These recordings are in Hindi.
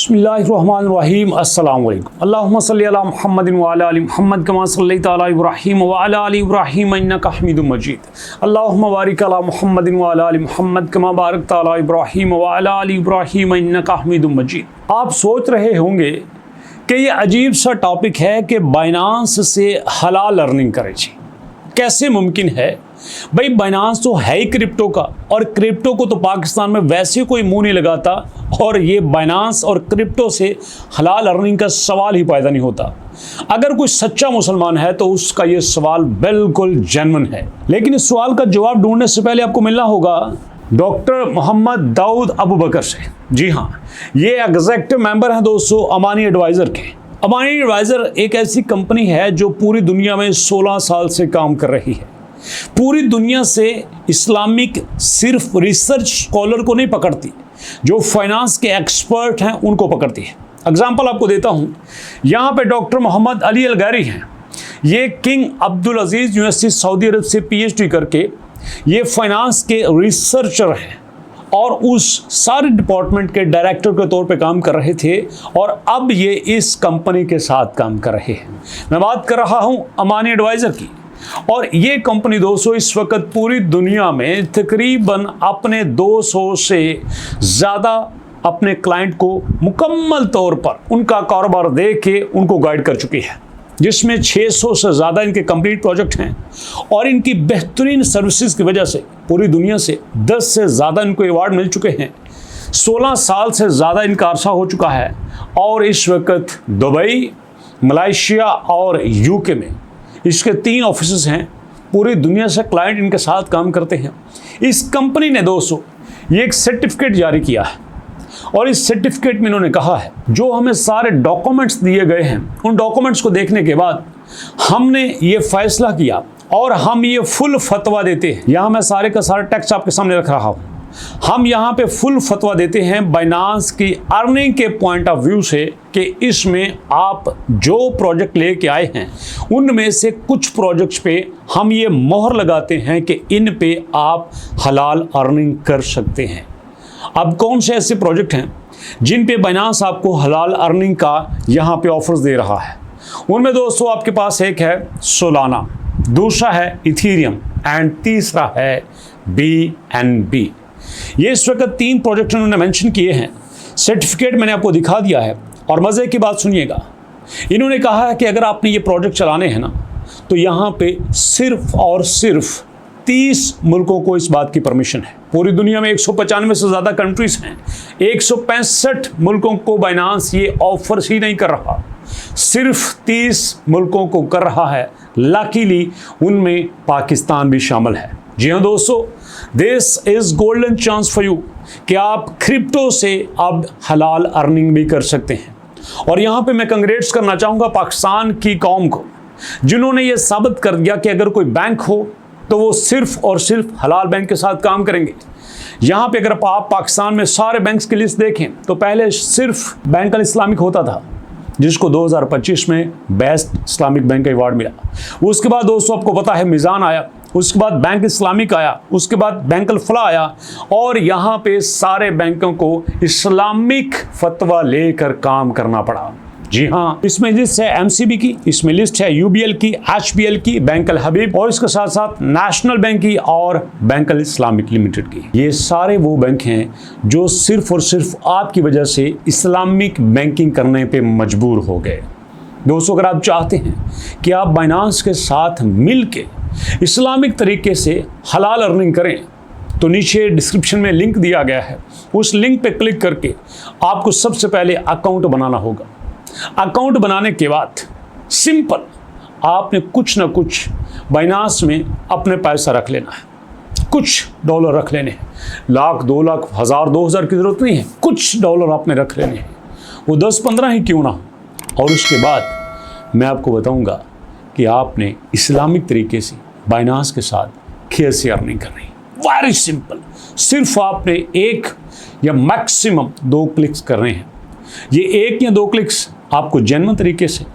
बिस्मिल्लाहिर्रहमानिर्रहीम अस्सलाम वालेकुम। अल्लाहुम्मा सल्लि अला मुहम्मदिन व अला आलि मुहम्मद कमा सल्लैता अला इब्राहीम व अला आलि इब्राहीम इन्नका हमीदुम मजीद। अल्लाहुम्मा बारिक अला मुहम्मदिन व अला आलि मुहम्मद कमा बारकता अला इब्राहीम व अला आलि इब्राहीम इन्नका हमीदुम मजीद। आप सोच रहे होंगे कि ये अजीब सा टॉपिक है कि बाइनांस से हलाल अर्निंग करें जी, कैसे मुमकिन है भाई? बाइनांस तो है ही क्रिप्टो का, और क्रिप्टो को तो पाकिस्तान में वैसे कोई मुंह नहीं लगाता, और ये बाइनांस और क्रिप्टो से हलाल अर्निंग का सवाल ही पैदा नहीं होता। अगर कोई सच्चा मुसलमान है तो उसका ये सवाल बिल्कुल जेन्युइन है। लेकिन इस सवाल का जवाब ढूंढने से पहले आपको मिलना होगा डॉक्टर मोहम्मद दाऊद अबू बकर से। जी हाँ, ये एग्जीक्यूटिव मेंबर हैं दोस्तों अमानी एडवाइज़र के। अमानी एडवाइज़र एक ऐसी कंपनी है जो पूरी दुनिया में 16 साल से काम कर रही है। पूरी दुनिया से इस्लामिक सिर्फ रिसर्च स्कॉलर को नहीं पकड़ती, जो फाइनेंस के एक्सपर्ट हैं उनको पकड़ती है। एग्जाम्पल आपको देता हूं, यहाँ पे डॉक्टर मोहम्मद अली अल गैरी हैं। ये किंग अब्दुल अजीज़ यूनिवर्सिटी सऊदी अरब से PhD करके ये फाइनेंस के रिसर्चर हैं और उस सारे डिपार्टमेंट के डायरेक्टर के तौर पे काम कर रहे थे, और अब ये इस कंपनी के साथ काम कर रहे हैं। मैं बात कर रहा हूँ अमानी एडवाइज़र की। और ये कंपनी दोस्तों इस वक्त पूरी दुनिया में तकरीबन अपने 200 से ज़्यादा अपने क्लाइंट को मुकम्मल तौर पर उनका कारोबार दे के उनको गाइड कर चुकी है, जिसमें 600 से ज़्यादा इनके कंप्लीट प्रोजेक्ट हैं। और इनकी बेहतरीन सर्विसेज की वजह से पूरी दुनिया से 10 से ज़्यादा इनको अवार्ड मिल चुके हैं। 16 साल से ज़्यादा इनका अरसा हो चुका है, और इस वक्त दुबई, मलेशिया और UK में इसके 3 ऑफिसेस हैं। पूरी दुनिया से क्लाइंट इनके साथ काम करते हैं। इस कंपनी ने दोस्तों ये एक सर्टिफिकेट जारी किया है, और इस सर्टिफिकेट में इन्होंने कहा है जो हमें सारे डॉक्यूमेंट्स दिए गए हैं, उन डॉक्यूमेंट्स को देखने के बाद हमने ये फैसला किया और हम ये फुल फतवा देते हैं। यहाँ मैं सारे का सारा टेक्स्ट आपके सामने रख रहा हूँ। हम यहाँ पे फुल फतवा देते हैं बाइनांस की अर्निंग के पॉइंट ऑफ व्यू से कि इसमें आप जो प्रोजेक्ट लेके आए हैं उनमें से कुछ प्रोजेक्ट्स पे हम ये मोहर लगाते हैं कि इन पे आप हलाल अर्निंग कर सकते हैं। अब कौन से ऐसे प्रोजेक्ट हैं जिन पे बाइनांस आपको हलाल अर्निंग का यहाँ पे ऑफर्स दे रहा है? उनमें दोस्तों आपके पास एक है सोलाना, दूसरा है इथेरियम एंड तीसरा है BNB। ये इस वक्त 3 प्रोजेक्ट उन्होंने मेंशन किए हैं। सर्टिफिकेट मैंने आपको दिखा दिया है, और मज़े की बात सुनिएगा। इन्होंने कहा है कि अगर आपने ये प्रोजेक्ट चलाने हैं ना, तो यहाँ पे सिर्फ और सिर्फ 30 मुल्कों को इस बात की परमिशन है। पूरी दुनिया में 195 से ज़्यादा कंट्रीज़ हैं। 165 मुल्कों को बाइनांस ये ऑफर ही नहीं कर रहा, सिर्फ 30 मुल्कों को कर रहा है। लकीली उनमें पाकिस्तान भी शामिल है। जी हाँ दोस्तों, this is golden chance for you कि आप क्रिप्टो से अब हलाल अर्निंग भी कर सकते हैं। और यहाँ पे मैं कंग्रेट्स करना चाहूँगा पाकिस्तान की कौम को, जिन्होंने ये साबित कर दिया कि अगर कोई बैंक हो तो वो सिर्फ और सिर्फ हलाल बैंक के साथ काम करेंगे। यहाँ पे अगर आप पाकिस्तान में सारे बैंक्स की लिस्ट देखें तो पहले सिर्फ बैंक अल इस्लामिक होता था, जिसको 2025 में बेस्ट इस्लामिक बैंक का अवार्ड मिला। उसके बाद दोस्तों आपको पता है मिज़ान आया, उसके बाद बैंक इस्लामिक आया, उसके बाद बैंक अल फलाह आया, और यहाँ पे सारे बैंकों को इस्लामिक फतवा लेकर काम करना पड़ा। जी हाँ, इसमें लिस्ट है MCB की, इसमें लिस्ट है UBL की, HBL की, बैंक अल हबीब, और इसके साथ साथ नेशनल बैंक की और बैंक अल इस्लामिक लिमिटेड की। ये सारे वो बैंक हैं जो सिर्फ और सिर्फ आपकी वजह से इस्लामिक बैंकिंग करने पे मजबूर हो गए। दोस्तों, अगर आप चाहते हैं कि आप बाइनांस के साथ मिल के इस्लामिक तरीके से हलाल अर्निंग करें, तो नीचे डिस्क्रिप्शन में लिंक दिया गया है। उस लिंक पे क्लिक करके आपको सबसे पहले अकाउंट बनाना होगा। अकाउंट बनाने के बाद सिंपल आपने कुछ ना कुछ बाइनांस में अपने पैसा रख लेना है। कुछ डॉलर रख लेने हैं, लाख, 2 लाख, 1000, 2000 की ज़रूरत नहीं है। कुछ डॉलर आपने रख लेने हैं, वो 10-15 ही क्यों ना हो। और उसके बाद मैं आपको बताऊंगा कि आपने इस्लामिक तरीके से बाइनांस के साथ कैसे अर्निंग करनी। वेरी सिंपल, सिर्फ आपने 1 या मैक्सिमम 2 क्लिक्स करने हैं। ये 1 या 2 क्लिक्स आपको जेन्युइन तरीके से,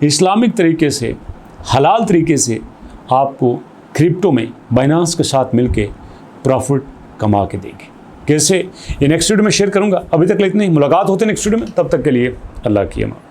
इस्लामिक तरीके से, हलाल तरीके से आपको क्रिप्टो में बाइनांस के साथ मिलके प्रॉफिट कमा के देंगे। कैसे, ये नेक्स्ट वीडियो में शेयर करूँगा। अभी तक इतना ही, मुलाकात होते नेक्स्ट वीडियो में, तब तक के लिए अल्लाह की अमान।